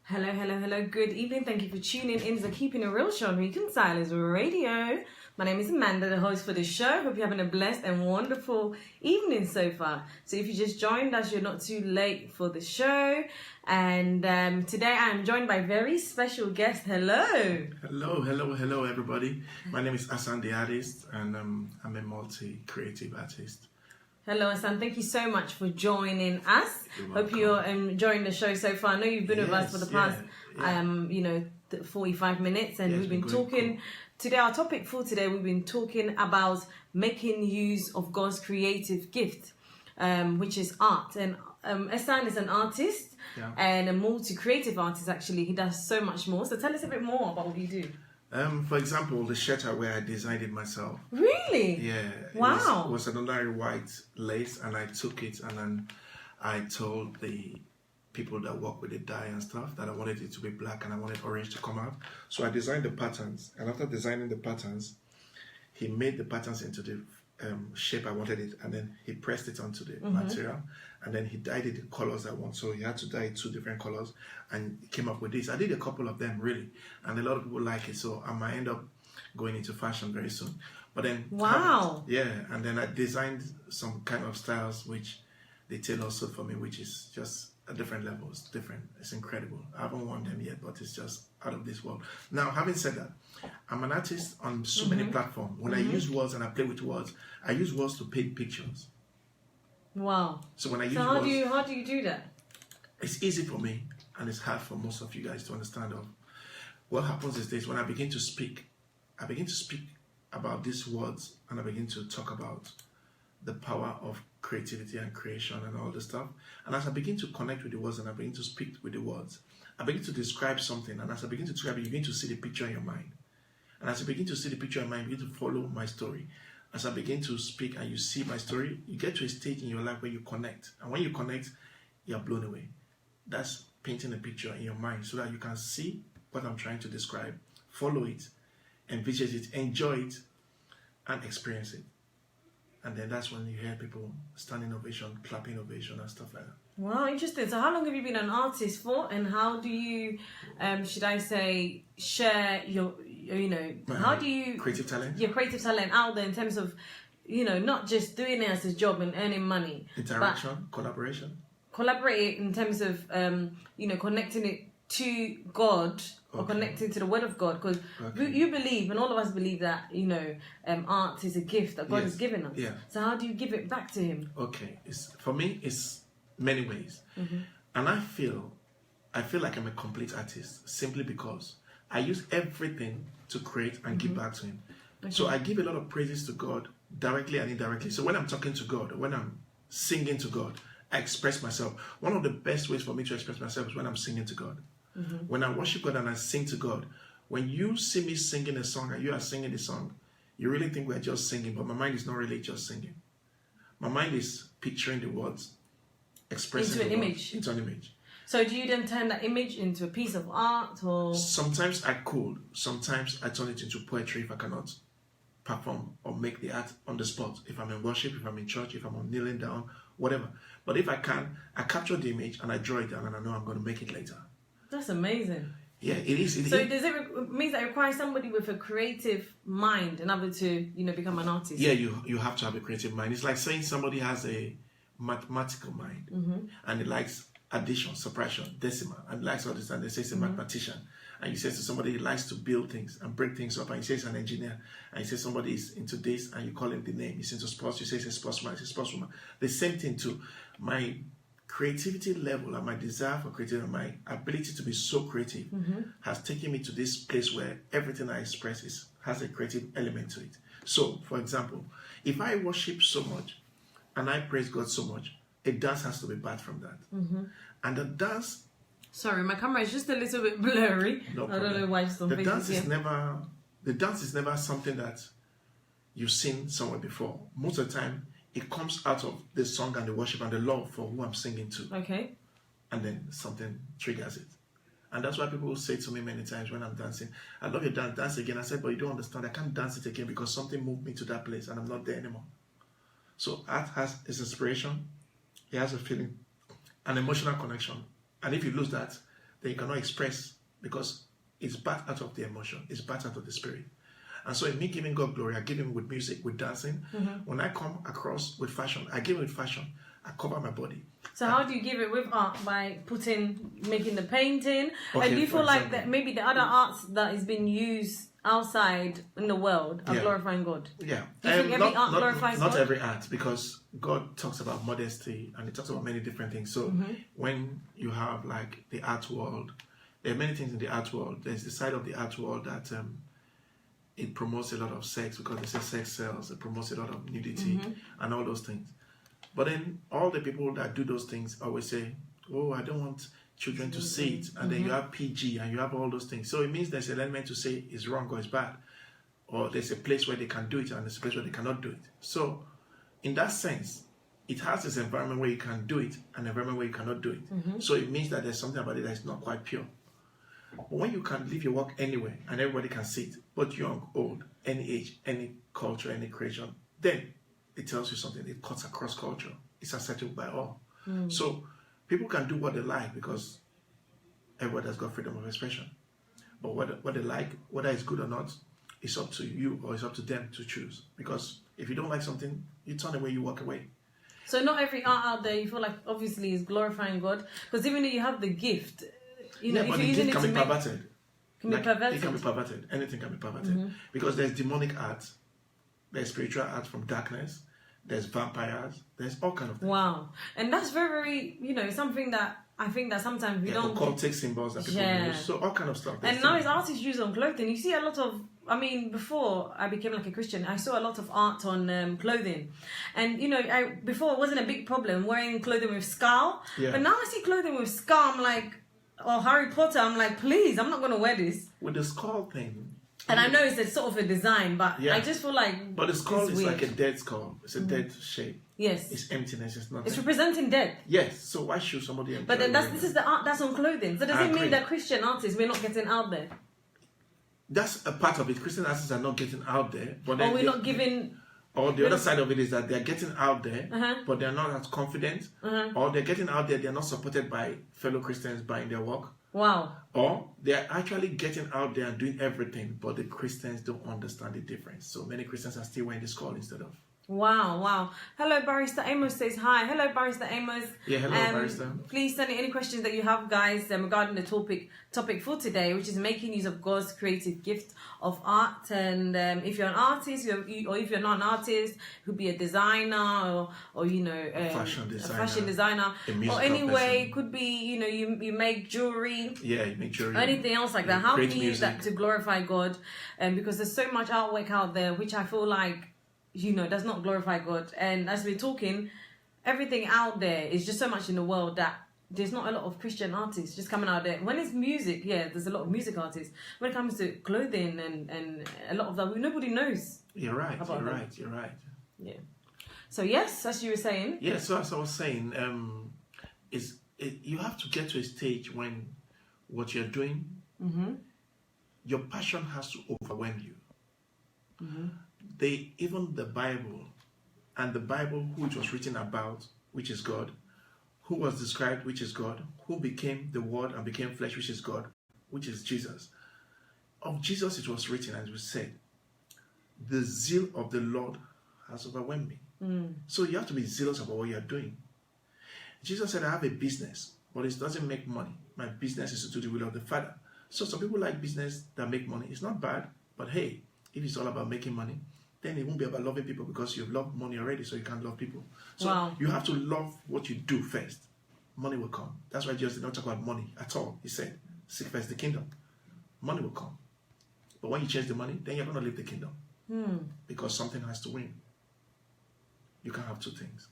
Hello, hello, hello. Good evening. Thank you for tuning in to the Keeping It Real show on Reconcilers Radio. My name is Amanda, the host for the show. Hope you're having a blessed and wonderful evening so far. So if you just joined us, you're not too late for the show. And today I am joined by a very special guest. Hello. Hello, everybody. My name is Asan the Artist, and I'm a multi-creative artist. Hello, Asan. Thank you so much for joining us. Hope you're enjoying the show so far. I know you've been with us for the past, 45 minutes, and we've been talking. Today, our topic for today, we've been talking about making use of God's creative gift, which is art. And Asan is an artist and a multi-creative artist. Actually, he does so much more. So tell us a bit more about what you do. For example, the shirt I wear, I designed it myself. Really? Yeah. Wow. It was an ordinary white lace, and I took it and then I told the people that work with the dye and stuff that I wanted it to be black and I wanted orange to come out. So I designed the patterns, and after designing the patterns, he made the patterns into the shape I wanted it, and then he pressed it onto the material, and then he dyed it the colors I want. So he had to dye 2 different colors, and he came up with this. I did a couple of them really, and a lot of people like it. So I might end up going into fashion very soon. But then and then I designed some kind of styles which the tailor sewed for me, which is just a different level. It's different. It's incredible. I haven't worn them yet, but it's just out of this world. Now, having said that, I'm an artist on so many platforms. When I use words and I play with words, I use words to paint pictures. Wow. So when I use how words, do you do that? it's easy for me, and it's hard for most of you guys to understand. What happens is this: when I begin to speak about these words, and I begin to talk about the power of creativity and creation and all this stuff. And as I begin to connect with the words and I begin to speak with the words, I begin to describe something. And as I begin to describe it, you begin to see the picture in your mind. And as you begin to see the picture in your mind, you begin to follow my story. As I begin to speak and you see my story, you get to a stage in your life where you connect. And when you connect, you're blown away. That's painting a picture in your mind so that you can see what I'm trying to describe, follow it, envisage it, enjoy it, and experience it. And then that's when you hear people standing ovation, clapping ovation, and stuff like that. Wow, interesting. So how long have you been an artist for, and how do you, should I say, share your, how do you... Creative talent? Your creative talent out there in terms of, not just doing it as a job and earning money. Interaction, collaboration. Collaborate in terms of, connecting it to God, or connecting to the word of God, because you believe, and all of us believe that art is a gift that God has given us. So how do you give it back to Him? Okay, for me, it's many ways, and I feel like I'm a complete artist simply because I use everything to create and give back to Him. So I give a lot of praises to God directly and indirectly. So when I'm talking to God, when I'm singing to God, I express myself. One of the best ways for me to express myself is when I'm singing to God. When I worship God and I sing to God, when you see me singing a song and you are singing the song, you really think we're just singing, but my mind is not really just singing. My mind is picturing the words, expressing into an image. Into an image. So do you then turn that image into a piece of art, or? Sometimes I could. Sometimes I turn it into poetry if I cannot perform or make the art on the spot. If I'm in worship, if I'm in church, if I'm kneeling down, whatever. But if I can, I capture the image and I draw it down and I know I'm going to make it later. That's amazing. Yeah, it is. So does it means that it requires somebody with a creative mind in order to, become an artist? Yeah, you have to have a creative mind. It's like saying somebody has a mathematical mind and he likes addition, subtraction, decimal, and likes all this, and they say it's a mathematician. And you say to somebody he likes to build things and break things up, and you say he's an engineer, and you say somebody is into this, and you call him the name. He's into sports, you say he's a sportsman, he's a sportswoman. The same thing too. My creativity level and my desire for creativity and my ability to be so creative has taken me to this place where everything I express has a creative element to it. So, for example, if I worship so much and I praise God so much, a dance has to be birthed from that. And the dance... Sorry, my camera is just a little bit blurry. No I don't know why it's on the dance is never something that you've seen somewhere before. Most of the time, it comes out of the song and the worship and the love for who I'm singing to. Okay. And then something triggers it. And that's why people say to me many times when I'm dancing, I love your dance, dance again. I said, but you don't understand, I can't dance it again because something moved me to that place and I'm not there anymore. So art has its inspiration, it has a feeling, an emotional connection. And if you lose that, then you cannot express because it's back out of the emotion, it's back out of the spirit. And so in me giving God glory, I give him with music, with dancing. When I come across with fashion, I give it with fashion. I cover my body. So how do you give it with art? By making the painting? Okay, And do you feel like example. that maybe the other arts that is being used outside in the world are Yeah. glorifying God? Yeah. Do you think every art glorifies not God? every art, because God talks about modesty and he talks about many different things. So when you have like the art world, there are many things in the art world. There's the side of the art world that it promotes a lot of sex because they say sex sells. It promotes a lot of nudity and all those things. But then all the people that do those things always say, oh, I don't want children to see it. And then you have PG and you have all those things. So it means there's an element to say it's wrong or it's bad. Or there's a place where they can do it and there's a place where they cannot do it. So in that sense, it has this environment where you can do it and an environment where you cannot do it. So it means that there's something about it that is not quite pure. But when you can leave your work anywhere and everybody can see it, both young, old, any age, any culture, any creation, then it tells you something. It cuts across culture. It's acceptable by all. So people can do what they like because everybody has got freedom of expression. But what they like, whether it's good or not, it's up to you or it's up to them to choose. Because if you don't like something, you turn away, you walk away. So not every art out there you feel like obviously is glorifying God. Because even though you have the gift, you know, Yeah, if but you're the using gift it can to be make... perverted. Can be perverted. It can be perverted. Anything can be perverted. Because there's demonic art, there's spiritual art from darkness, there's vampires, there's all kind of things. Wow. And that's very, very, you know, something that I think that sometimes we don't... occultic symbols that people use. So all kind of stuff. And now it's artists use on clothing. You see a lot of... I mean, before I became like a Christian, I saw a lot of art on clothing. And, you know, before it wasn't a big problem wearing clothing with skull. Yeah. But now I see clothing with skull, I'm like... Or Harry Potter, I'm like, please, I'm not going to wear this. With the skull thing. And I know it's a sort of a design, but I just feel like... But the skull is weird. like a dead skull. It's a dead shape. Yes. It's emptiness. It's nothing. It's representing death. Yes. So why should somebody... But then this is the art that's on clothing. So does it mean that Christian artists, we're not getting out there? That's a part of it. Christian artists are not getting out there. But then Or we're not giving... Or the other side of it is that they're getting out there, but they're not as confident. Or they're getting out there, they're not supported by fellow Christians buying their work. Wow. Or they're actually getting out there and doing everything, but the Christians don't understand the difference. So many Christians are still wearing the skull instead of. Wow, wow. Hello, Barrister Amos says hi. Hello, Barrister Amos. Yeah, hello, Barrister. Please send in any questions that you have, guys, regarding the topic for today, which is making use of God's creative gift of art. And if you're an artist, or if you're not an artist, could be a designer or you know, fashion designer, or anyway, it could be, you know, you make jewelry. Yeah, you make jewelry. Anything else like that. How can you use music. that to glorify God? Because there's so much artwork out there, which I feel like, you know, does not glorify God. And as we're talking, everything out there is just so much in the world that there's not a lot of Christian artists just coming out there. When it's music, yeah, there's a lot of music artists. When it comes to clothing and a lot of that, nobody knows. You're right. You're right. Yeah. So yes, as you were saying. Yeah. So as I was saying, you have to get to a stage when what you're doing, your passion has to overwhelm you. Even the Bible, and the Bible who it was written about, which is God, who was described, which is God, who became the Word and became flesh, which is God, which is Jesus. Of Jesus it was written, as we said, the zeal of the Lord has overwhelmed me. So you have to be zealous about what you are doing. Jesus said, I have a business, but it doesn't make money. My business is to do the will of the Father. So some people like business that make money. It's not bad, but hey, if it's all about making money, then it won't be about loving people because you've loved money already, so you can't love people. So you have to love what you do first. Money will come. That's why Jesus did not talk about money at all. He said, seek first the kingdom. Money will come. But when you change the money, then you're going to leave the kingdom. Because something has to win. You can't have two things.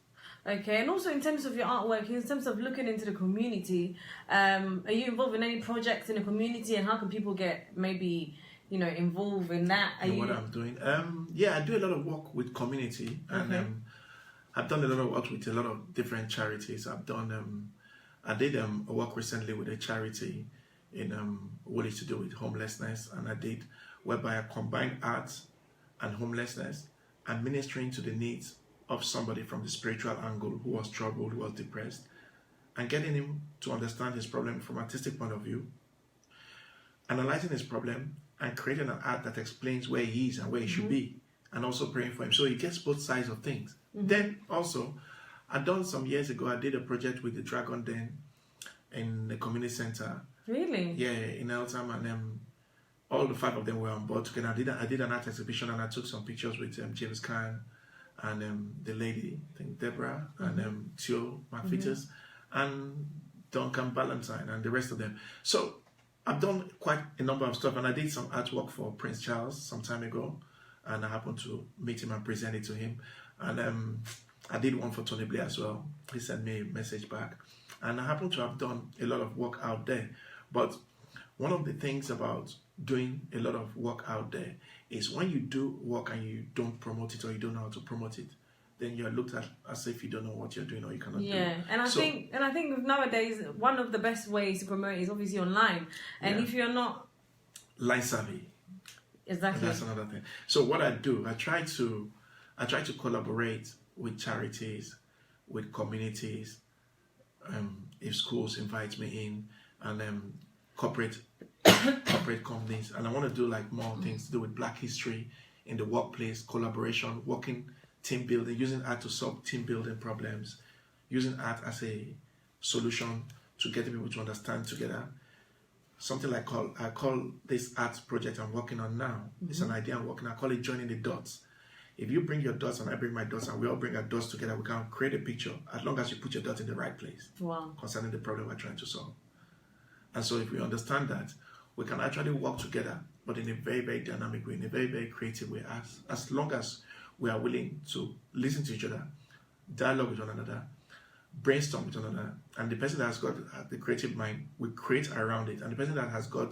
Okay, and also in terms of your artwork, in terms of looking into the community, are you involved in any projects in the community, and how can people get maybe, you know, involved in that? What I'm doing? Yeah, I do a lot of work with community, and I've done a lot of work with a lot of different charities. I did a work recently with a charity in what is to do with homelessness, and I did whereby I combined art and homelessness and ministering to the needs of somebody from the spiritual angle who was troubled, who was depressed, and getting him to understand his problem from an artistic point of view, analyzing his problem, and creating an art that explains where he is and where he should be, and also praying for him. So he gets both sides of things. Then also, I've done some years ago, I did a project with the Dragon Den in the community center. Really? Yeah, in Eltham, and all the 5 of them were on board together. I did an art exhibition, and I took some pictures with James Khan and the lady, I think Deborah, and Theo Mafitas, and Duncan Ballantyne, and the rest of them. So I've done quite a number of stuff, and I did some artwork for Prince Charles some time ago, and I happened to meet him and present it to him. And I did one for Tony Blair as well. He sent me a message back, and I happen to have done a lot of work out there. But one of the things about doing a lot of work out there is when you do work and you don't promote it, or you don't know how to promote it, then you're looked at as if you don't know what you're doing or you cannot do. Yeah, and I think nowadays one of the best ways to promote is obviously online. And if you're not line savvy, exactly, that's another thing. So what I do, I try to collaborate with charities, with communities, if schools invite me in, and corporate companies, and I want to do like more things to do with Black history in the workplace, collaboration, working, team building, using art to solve team building problems, using art as a solution to get people to understand together. Something I call this art project I'm working on now. It's an idea I'm working on. I call it joining the dots. If you bring your dots and I bring my dots and we all bring our dots together, we can create a picture as long as you put your dot in the right place. Wow. Concerning the problem we're trying to solve. And so if we understand that, we can actually work together, but in a very, very dynamic way, in a very, very creative way, as long as we are willing to listen to each other, dialogue with one another, brainstorm with one another, and the person that has got the creative mind will create around it, and the person that has got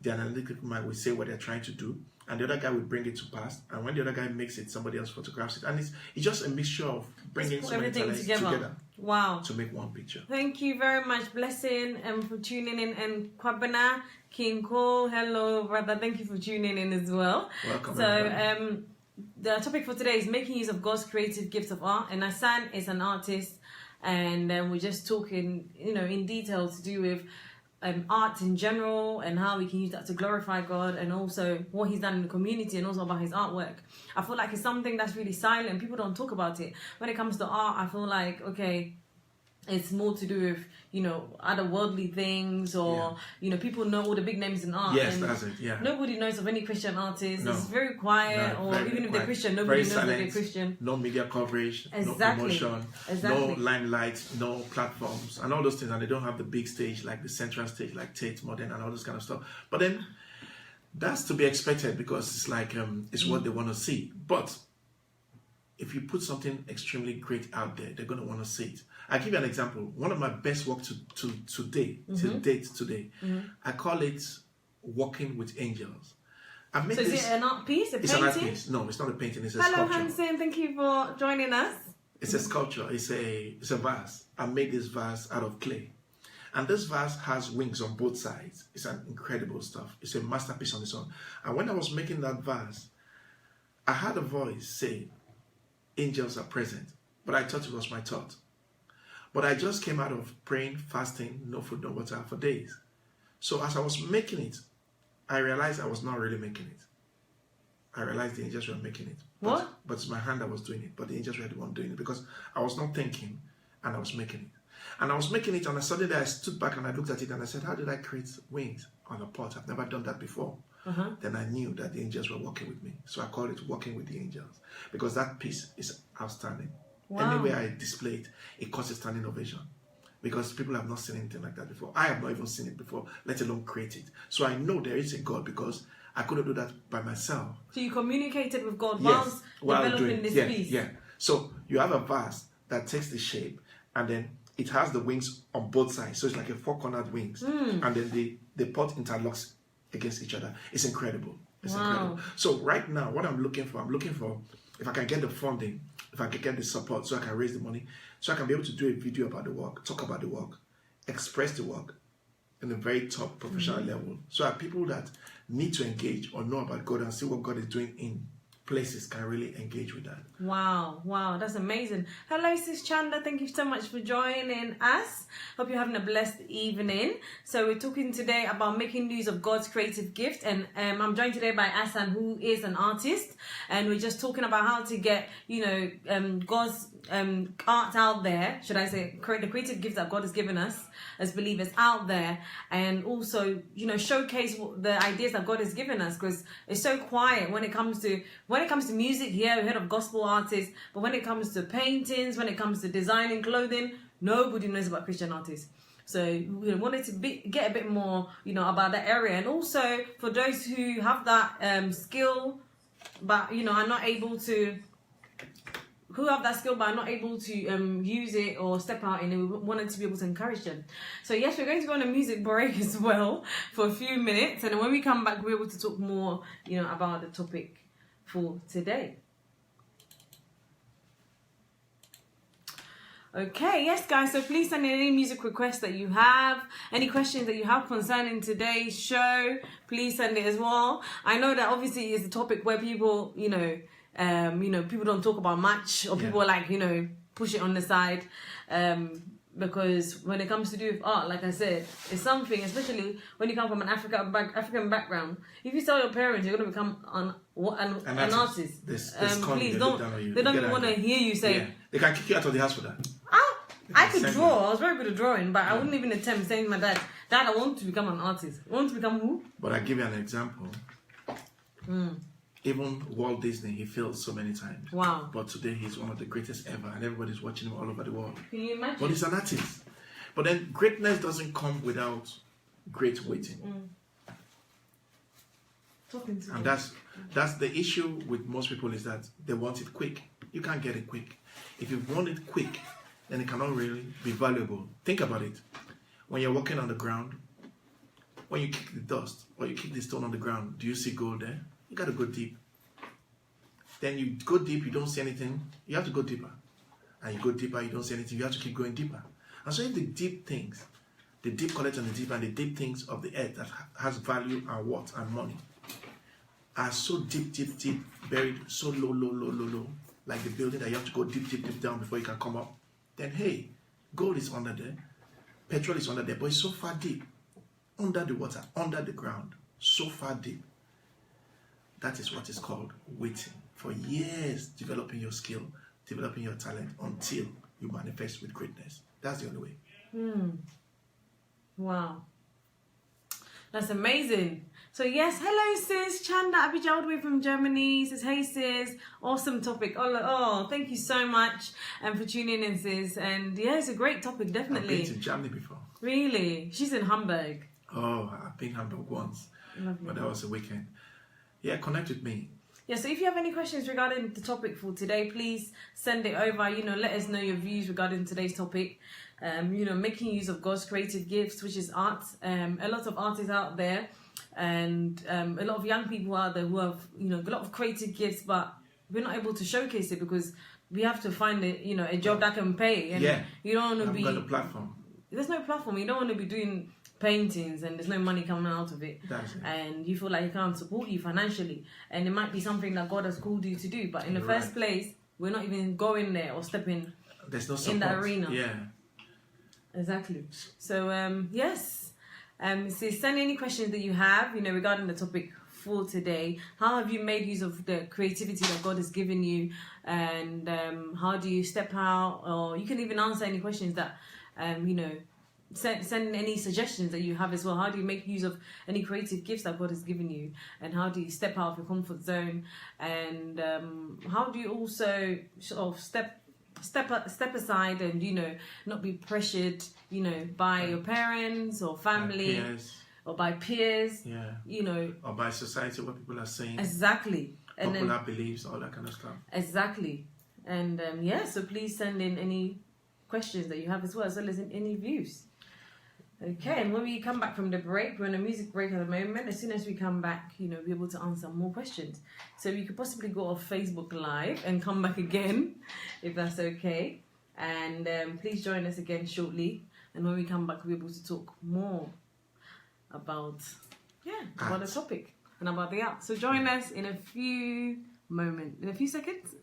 the analytical mind will say what they're trying to do, and the other guy will bring it to pass, and when the other guy makes it, somebody else photographs it, and it's just a mixture of bringing so many talents together. Wow. To make one picture. Thank you very much, Blessing, for tuning in, and Kwabena, King Cole, hello, brother, thank you for tuning in as well. Welcome. So, the topic for today is making use of God's creative gift of art, and Asan is an artist, and we're just talking, in detail to do with art in general and how we can use that to glorify God, and also what he's done in the community, and also about his artwork. I feel like it's something that's really silent. People don't talk about it. When it comes to art, I feel like, okay, it's more to do with, other worldly things, or, people know all the big names in art. Yes, and that's it, yeah. Nobody knows of any Christian artists. No. It's very quiet, No, or very even if they're quiet. Christian, nobody knows that silent, they're Christian. No media coverage, Exactly. no promotion, Exactly. no limelight, no platforms, and all those things. And they don't have the big stage, like the central stage, like Tate Modern and all this kind of stuff. But then, that's to be expected, because it's like, it's what they want to see. But if you put something extremely great out there, they're going to want to see it. I'll give you an example. One of my best work to date, I call it Walking with Angels. I've made So is it an art piece, It's an art piece. No, it's not a painting, it's a Hello, sculpture. Hansen, thank you for joining us. It's a sculpture, it's a vase. I made this vase out of clay. And this vase has wings on both sides. It's an incredible stuff. It's a masterpiece on its own. And when I was making that vase, I had a voice say, angels are present. But I thought it was my thought. But I just came out of praying, fasting, no food, no water for days. So as I was making it, I realized I was not really making it. I realized the angels were making it. What? But it's my hand that was doing it. But the angels were the one doing it, because I was not thinking and I was making it. And I was making it, and a sudden I stood back and I looked at it and I said, how did I create wings on a pot? I've never done that before. Then I knew that the angels were working with me. So I called it Walking with the Angels, because that piece is outstanding. Wow. Anywhere I display it, it causes standing ovation, because people have not seen anything like that before. I have not even seen it before, let alone create it. So I know there is a God, because I couldn't do that by myself. So you communicated with God Yes, while developing this piece? Yeah. So you have a vase that takes the shape, and then it has the wings on both sides. So it's like a four-cornered wings. And then the pot interlocks against each other. It's incredible. It's incredible. So right now, what I'm looking for if I can get the funding, if I can get the support, so I can raise the money, so I can be able to do a video about the work, talk about the work, express the work in a very top professional level. So that people that need to engage or know about God and see what God is doing in places can really engage with that. Wow, that's amazing. Hello, Sis Chanda. Thank you so much for joining us. Hope you're having a blessed evening. So we're talking today about making use of God's creative gift, and I'm joined today by Asan, who is an artist, and we're just talking about how to get, God's art out there. Should I say, the creative gift that God has given us as believers out there, and also, showcase the ideas that God has given us, because it's so quiet when it comes to music. Here we heard of gospel artists, but when it comes to paintings, when it comes to designing clothing, nobody knows about Christian artists. So we wanted to get a bit more, about that area, and also for those who have that skill, but are not able to. Who have that skill but are not able to use it or step out in it, we wanted to be able to encourage them. So yes, we're going to go on a music break as well for a few minutes, and then when we come back, we're able to talk more, about the topic for today. Okay, yes guys, so please send in any music requests that you have, any questions that you have concerning today's show, please send it as well. I know that obviously it's a topic where people, people don't talk about much, or people push it on the side, because when it comes to do with art, like I said, it's something, especially when you come from an African background. If you tell your parents you're going to become an artist, please don't. They don't even want to hear you say. Yeah. They can kick you out of the house for that. I could draw. I was very good at drawing, but I wouldn't even attempt saying to my dad, I want to become an artist. I want to become who? But I give you an example. Even Walt Disney, he failed so many times. Wow. But today he's one of the greatest ever, and everybody's watching him all over the world. Can you imagine? But he's an artist. But then greatness doesn't come without great waiting. And that's the issue with most people, is that they want it quick. You can't get it quick. If you want it quick, then it cannot really be valuable. Think about it. When you're walking on the ground, when you kick the dust or you kick the stone on the ground, do you see gold there? You got to go deep. Then you go deep, you don't see anything. You have to go deeper. And you go deeper, you don't see anything. You have to keep going deeper. And so if the deep things, the deep collect on the deep, and the deep things of the earth that has value and worth and money are so deep, buried so low, like the building that you have to go deep down before you can come up, then hey, gold is under there, petrol is under there, but it's so far deep, under the water, under the ground, so far deep. That is what is called waiting for years, developing your skill, developing your talent, until you manifest with greatness. That's the only way. Wow. That's amazing. So yes, hello sis, Chanda Abijah all the way from Germany. Says, hey sis, awesome topic. Oh, thank you so much for tuning in, sis. And yeah, it's a great topic, definitely. I've been to Germany before. Really? She's in Hamburg. Oh, I've been in Hamburg once. But that was a weekend. Yeah, connect with me. Yeah, so if you have any questions regarding the topic for today, please send it over. let us know your views regarding today's topic. Making use of God's creative gifts, which is art. A lot of artists out there, and a lot of young people out there who have, a lot of creative gifts, but we're not able to showcase it because we have to find a job that can pay. And you don't want to be. Got a platform. There's no platform. You don't want to be doing paintings and there's no money coming out of it. And you feel like it can't support you financially, and it might be something that God has called you to do, but in the first place, we're not even going there or stepping There's no support. in that arena. Yeah. Exactly. So yes, so send any questions that you have, regarding the topic for today. How have you made use of the creativity that God has given you, and how do you step out? Or you can even answer any questions that send any suggestions that you have as well. How do you make use of any creative gifts that God has given you, and how do you step out of your comfort zone, and how do you also sort of step aside and not be pressured by your parents or family or by peers, or by society, what people are saying, exactly, and popular beliefs, all that kind of stuff, exactly. And so please send in any questions that you have as well as any views. Okay, and when we come back from the break, we're on a music break at the moment. As soon as we come back, we'll be able to answer more questions. So we could possibly go off Facebook Live and come back again, if that's okay. And please join us again shortly. And when we come back, we'll be able to talk more about the topic and about the art. So join us in a few moment in a few seconds.